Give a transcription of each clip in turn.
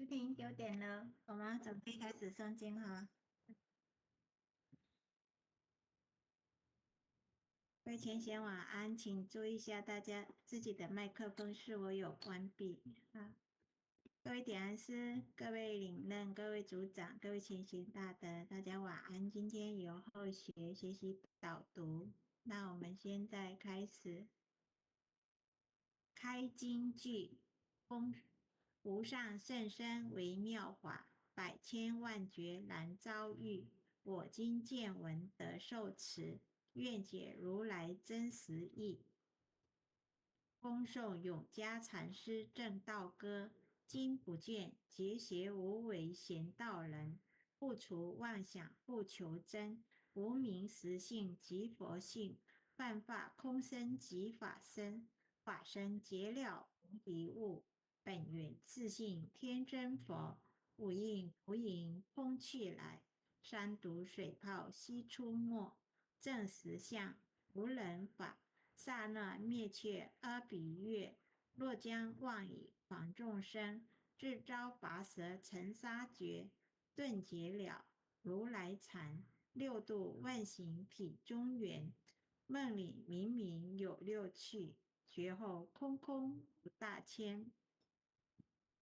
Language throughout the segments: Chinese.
视频9点了，我们准备开始诵经哈。各位前贤晚安，请注意一下大家自己的麦克风是否有关闭啊。各位点安师、各位领任、各位组长、各位前贤大德，大家晚安。今天由后学学习导读，那我们现在开始开经句。无上甚深微妙法，百千万劫难遭遇。我今见闻得受持，愿解如来真实义。恭送永嘉禅师正道歌，今不见结邪无为贤道人，不除妄想不求真，无明实性即佛性，幻化空身即法身，法身结了无一物，本源自性天真佛，无应无影空去来，山毒水泡悉出没，正实相无人法，刹那灭却阿鼻月，若将妄以狂众生，自招拔舌成沙绝，顿解了如来禅，六度万行体中圆，梦里明明有六趣，觉后空空无大千，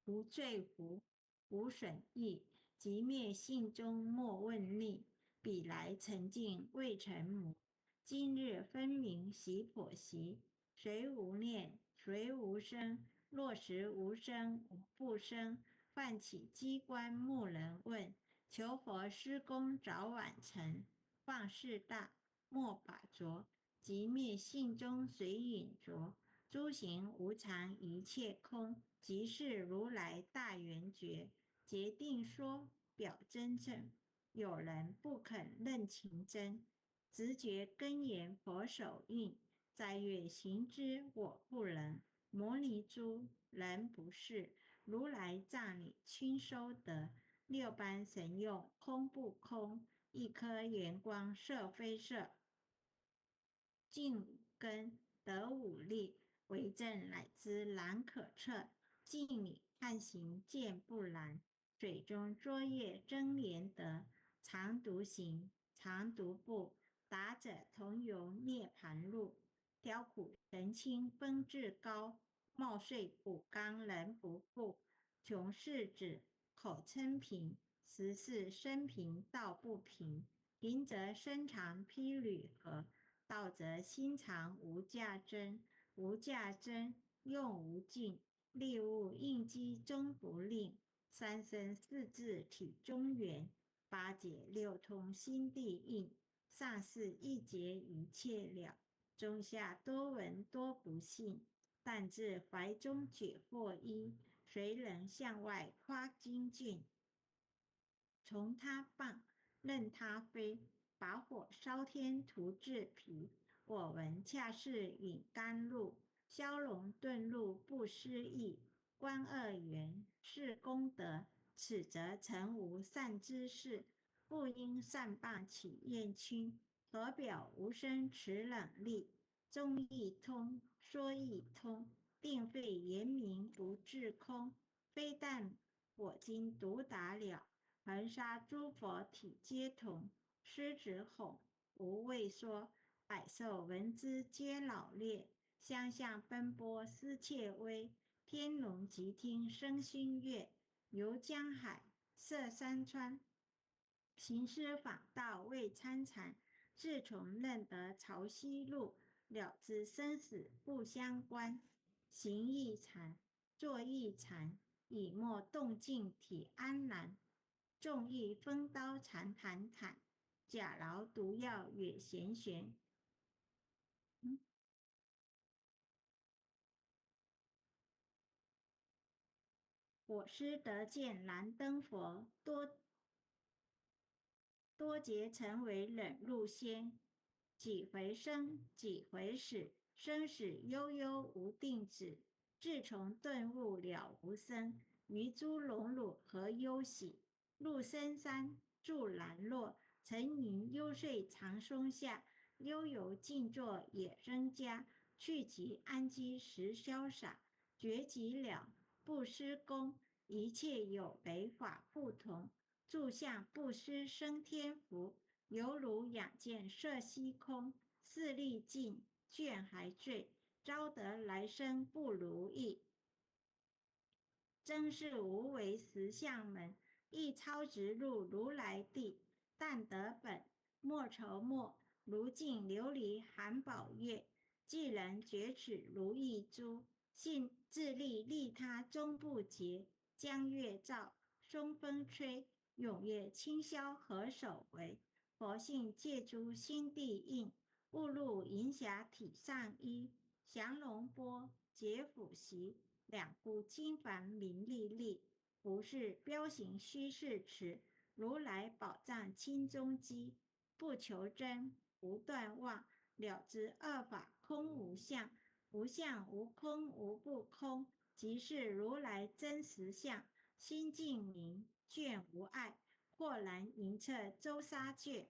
无罪福，无损益，即灭性中莫问逆，彼来沉静未成母，今日分明习剖习，谁无念，谁无生？若实无生，无不生。唤起机关木人问，求佛施功早晚成。放事大，莫把着，即灭性中随隐着。诸行无常，一切空，即是如来大圆觉。决定说表真正，有人不肯认情真，直觉根言佛手印，在月行之我不能。摩尼珠人不是，如来藏里均收得。六般神用空不空，一颗圆光色非色，净五根得五力，为证乃知难可测。镜里看行见不难，水中作业真廉德。常独行，常独步，达者同游涅盘路。调苦神清分至高，貌遂骨刚人不富。穷世子口称贫，实是生贫道不贫。贫则身长披履合，道则心常无价珍。无价珍，用无尽，利物应机终不令。三生四智体中圆，八解六通心地应。上士一节一切了，中下多闻多不信。但自怀中解惑一，谁能向外夸精进？从他棒，任他飞，把火烧天涂自皮。我闻恰是引甘露，消融顿入不思议。观二元是功德，此则成无善之事。不因善棒起厌轻，何表无生持冷厉。中亦通，说亦通，定废言明不自空。非但我今独达了，恒沙诸佛体皆同。狮子吼，无畏缩，百兽闻之皆老裂。相向奔波思切微，天龙即听声心悦。游江海，涉山川，行师访道未参禅。自从认得潮汐路，了知生死不相关。行亦禅，坐亦禅，以莫动静体安然。众亦分刀禅谈侃，假劳毒药也闲闲。我师得见燃灯佛，多劫成为忍辱仙。几回生，几回死，生死悠悠无定止。自从顿悟了无生，于诸荣辱何忧喜？入深山，住兰若，沉吟幽邃长松下，悠游静坐野生家。去即安居时潇洒，觉即了不施功。一切有为法不同，住相不失生天福，犹如仰见色虚空，视力尽，倦还坠，招得来生不如意。真是无为实相门，一超直入如来地，但得本，莫愁莫，如镜琉璃含宝月，既能觉此如意珠，信自利利他终不竭。江月照，松风吹，踊跃清宵何所为？佛性借诸心地应，误入银霞体上衣。降龙波，解虎袭，两股金凡名利利，不是彪形虚是词，如来宝藏清中机，不求真，不断妄，了知二法空无相，无相无空无不空，即是如来真实相。心净明，倦无碍，豁然迎彻周沙卷。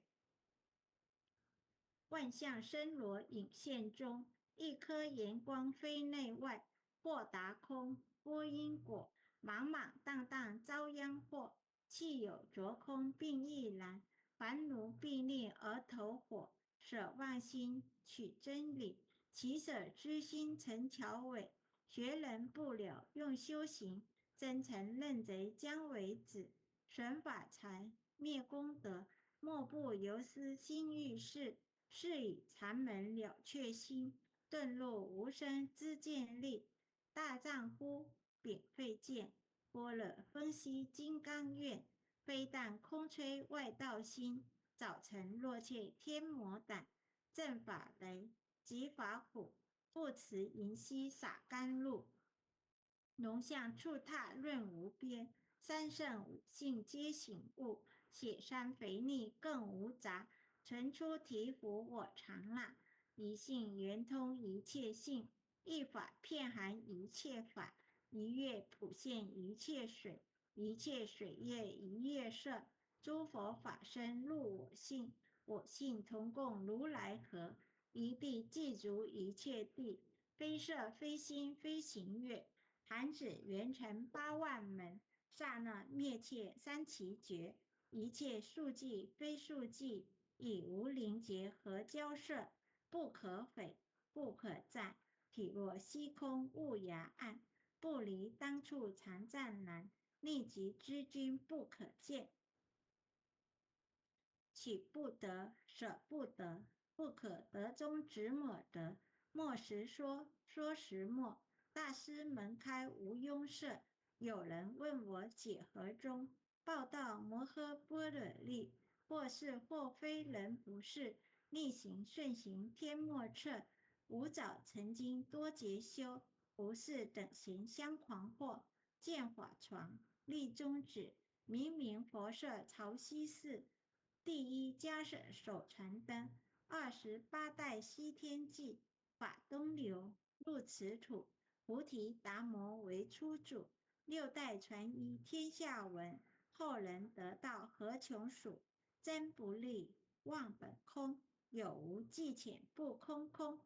万象生罗影现中，一颗炎光飞内外，或达空，波因果，莽莽荡荡遭殃祸。气有着空并亦然，凡奴必逆而投火，舍妄心取真理，其舍之心成桥尾。学人不了用修行，真诚认贼将为止。损法财，灭功德，莫不由私心欲事。是以禅门了却心，遁入无生之见力。大丈夫秉慧见，般若分析金刚愿。非但空吹外道心，早晨若怯天魔胆。正法雷，即法虎，不持银溪洒甘露。龙象触踏润无边，三圣五性皆醒悟。雪山肥腻更无杂，存出醍醐我常纳。一性圆通一切性，一法遍含一切法。一月普现一切水，一切水业一叶色。诸佛法身入我性，我性同共如来河。一地具足一切地，非色非心非行愿。弹指圆成8万门，刹那灭却三奇绝。一切数迹非数迹，以无灵劫合交涉，不可匪，不可占。体若虚空雾崖暗，不离当处常湛然。逆极之君不可见，取不得，舍不得，不可得中只抹得。莫时说，说时默。大师门开无庸涉，有人问我解何中？报道摩诃般若力，或是或非人不是，逆行顺行天莫测。吾早曾经多劫修，不是等闲相狂惑。见法床，立中指，明明佛舍朝西寺。第一迦舍手传灯，28代西天记，法东流，入此土。菩提达摩为初祖，6代传译天下闻。后人得道何穷数？真不立，忘本空，有无既浅不空空。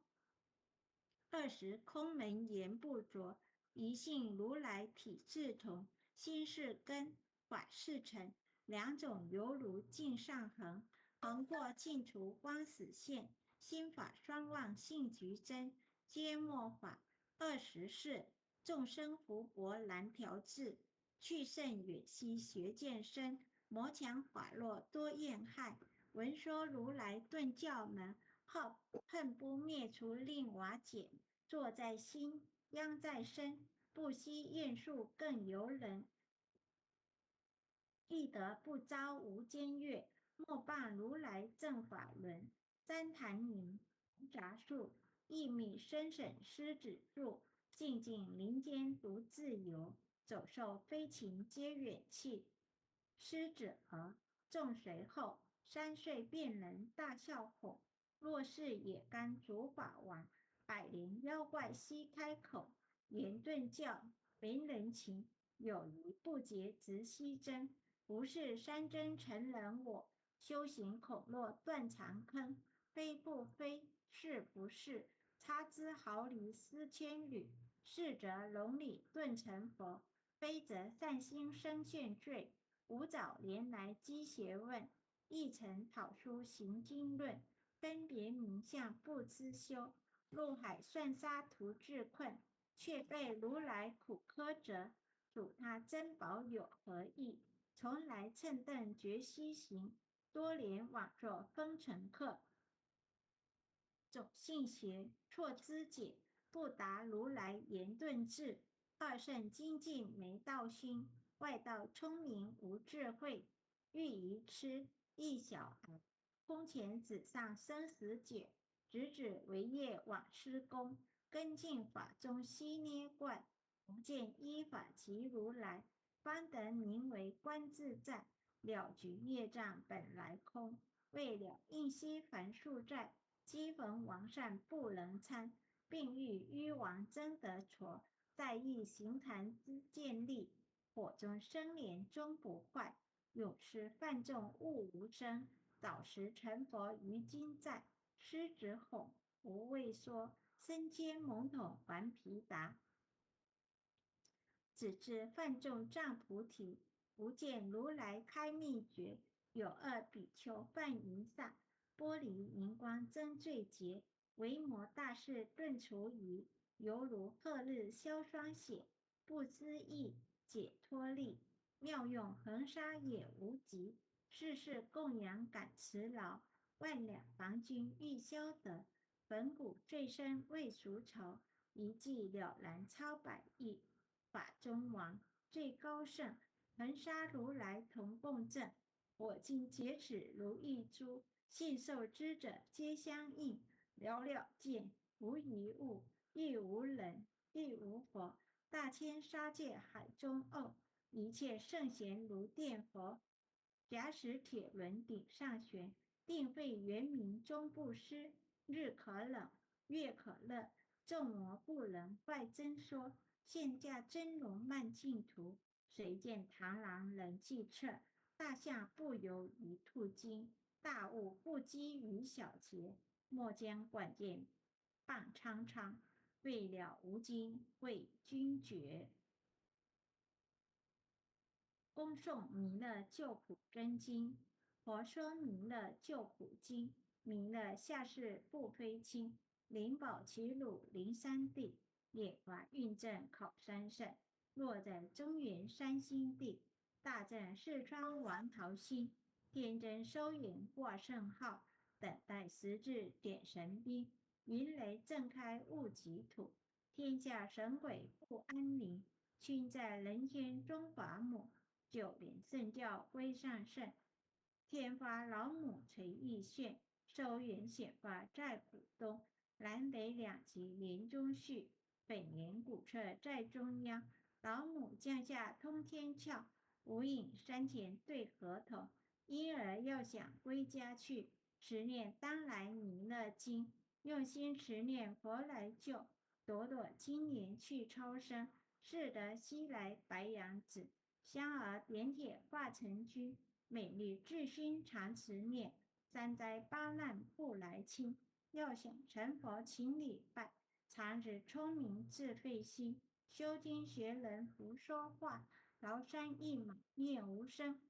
20空门言不着，一性如来体自同。心是根，法是尘，两种犹如镜上横，横过净土光死现。心法双旺性俱真，皆末法。24众生福薄难调制，去甚远兮学渐深，魔强法弱多厌害。闻说如来顿教门，恨不灭除令瓦解。坐在心，殃在身，不惜厌数更尤人。亦得不遭无间月，莫谤如来正法轮。旃檀林，杂树，一米深省狮子住。静静林间独自游，走兽飞禽皆远去。狮子儿，众随后，3岁便能大笑吼。若是也甘主法王，百灵妖怪悉开口。言顿教，没人情，有疑不解直须真。不是山真成人我，修行恐落断肠坑。非不非，是不是，差之毫厘丝千缕。是则笼里顿成佛，非则善心生陷罪，吾早年来积学问，亦曾讨书行经论，分别名相不知修，入海算沙图治困，却被如来苦苛责，主他珍宝有何益？从来乘凳觉西行，多年枉作风尘客。总信邪，错知解，不达如来言顿智。二圣精进没道心，外道聪明无智慧。欲愚痴，亦小孩，空前纸上生死解，直指为业往施功，跟进法中悉捏贯，不见依法即如来，方得名为观自在，了局业障本来空，为了应息凡数债。积焚王善不能参，并欲迂王争得矬，在意行坛之建立，火中生莲终不坏，永失犯众物无声，早时成佛于今在，师子哄无畏缩，身兼懵懂还皮达。只知犯众障菩提，不见如来开秘诀。有二比丘犯淫煞，玻璃荧光真罪结，维摩大士顿除疑，犹如鹤日消霜雪，不知意解脱力，妙用恒沙也无极，世世供养感慈劳，万两房君欲消得，本骨最深未赎仇，一计了然超百亿。法中王最高圣，恒沙如来同共振。我今劫齿如一珠，信受之者皆相应。了了见，无一物，亦无人，亦无佛。大千沙界海中沤，一切圣贤如电佛。假使铁轮顶上悬，定会圆明终不失。日可冷，月可热，众魔不能坏真说。现驾真容慢净土，谁见螳螂能计策？大象不游于兔精，大物不积于小节。莫将管见棒苍苍，未了无尽为君绝。恭诵弥勒救苦真经。佛说弥勒救苦经，弥勒下世不非轻，灵宝齐鲁灵山地，演华运证考三圣，落在中原山心地，大正四川王桃心，天真收眼挂圣号，等待时至点神兵，云雷震开物极土，天下神鬼不安宁，君在人间中法母，九莲圣教归上圣，天发老母垂玉线，收元显发在虎东，南北两极连中续，本年古册在中央，老母降下通天窍，无影山前对河头，婴儿要想归家去，持念当来弥勒经，用心持念佛来救，朵朵今年去超生，是得西来白羊子。香儿点铁化成君，美丽至心常持念，三灾八难不来侵。要想成佛请礼拜，常日聪明自费心，修经学人胡说话，崂山一马念无声。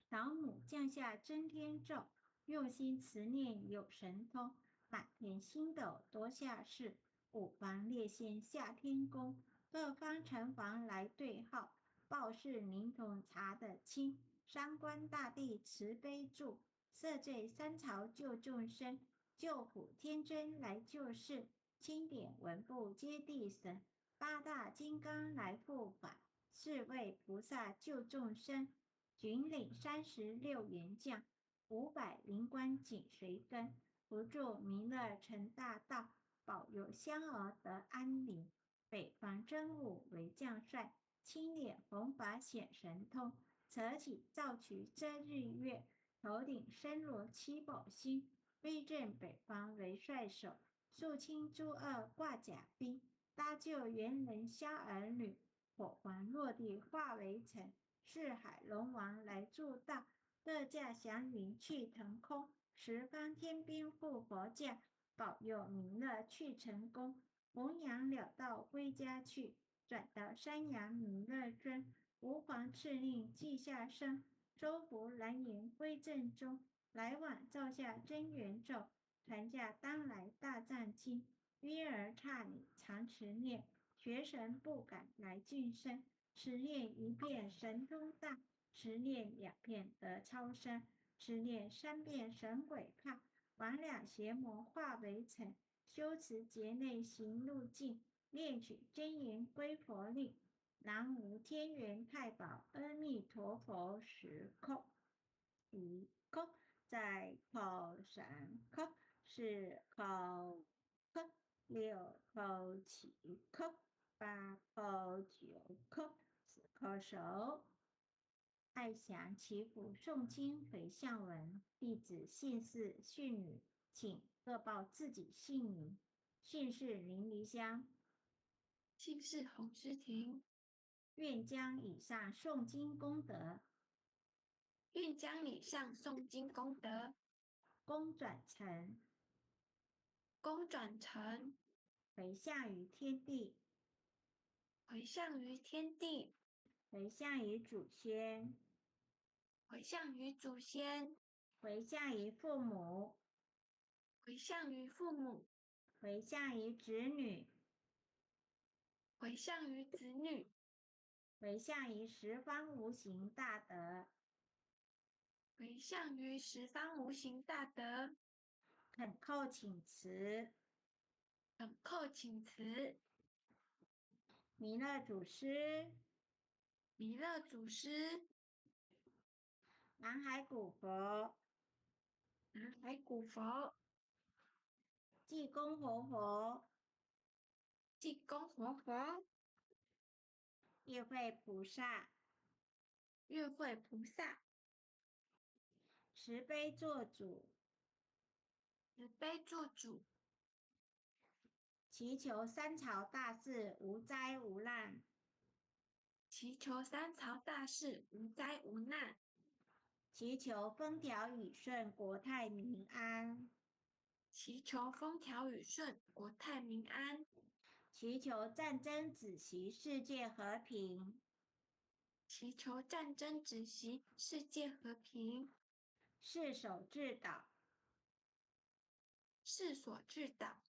老母降下真天咒，用心持念有神通，满天星斗夺下世，五方列仙下天宫，各方城隍来对号。报事灵通查得清，三官大帝慈悲助，赦罪三朝救众生，救苦天真来救世，钦点文部接地神，八大金刚来护法，四位菩萨救众生，军领36员将，500灵官紧随跟，扶助弥勒成大道，保佑香儿得安宁。北方真武为将帅，青脸红发显神通，扯起皂渠遮日月，头顶身罗七宝星，威震北方为帅首，肃清诸恶挂甲兵，搭救猿人香儿女，火光落地化为尘，四海龙王来助道，各驾祥云去腾空，十方天兵护佛驾，保佑弥勒去成功，弘扬了道归家去。转到山阳弥勒尊，吾皇敕令稷下生，周胡蓝颜归正中，来往造下真元咒，传下当来大藏经，约而刹你常持念，学神不敢来近身，持念一遍神通大，持念2遍得超生，持念3遍神鬼怕，魍魉邪魔化为尘，修持劫内行路径，念取真言归佛令。南无天元太保阿弥陀佛时空，一空在口3空，4口空，6口7空，8口9空，4口手。爱详祈福诵经回向文，弟子姓氏训女，请各报自己姓名。姓氏林梨香，姓氏洪之庭，愿将以上诵经功德，愿将以上诵经功德，功转成，功转成，回向于天地，回向于天地，回向于祖先，回向于祖先，回向于父母，回向于父母，回向于子女，回向于子女，回向于十方无形大德，回向于十方无形大德，恳叩请辞。恳叩请辞。弥勒祖师，弥勒祖师，南海古佛，南海古佛，济公活佛，济公活佛，月会菩萨，月会菩萨，慈悲做主，慈悲做主，祈求三朝大事无灾无难，祈求三朝大事无灾无难，祈求风调雨顺，国泰民安，祈求风调雨顺，国泰民安，祈求战争止息，世界和平，祈求战争止息，世界和平，世守至岛，世所至岛，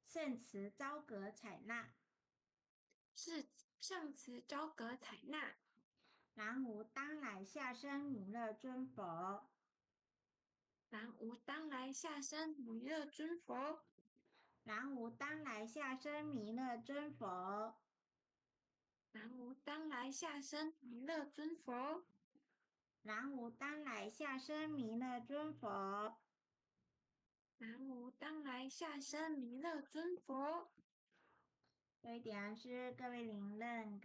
圣慈昭格采纳。圣慈昭格采纳。南无当来下生弥勒尊佛，南无当来下生弥勒尊佛，南无当来下生弥勒尊佛，南无当来下生弥勒尊佛，南无当来下生弥勒尊佛。南无当来下生弥勒尊佛。各位点师，各位灵认，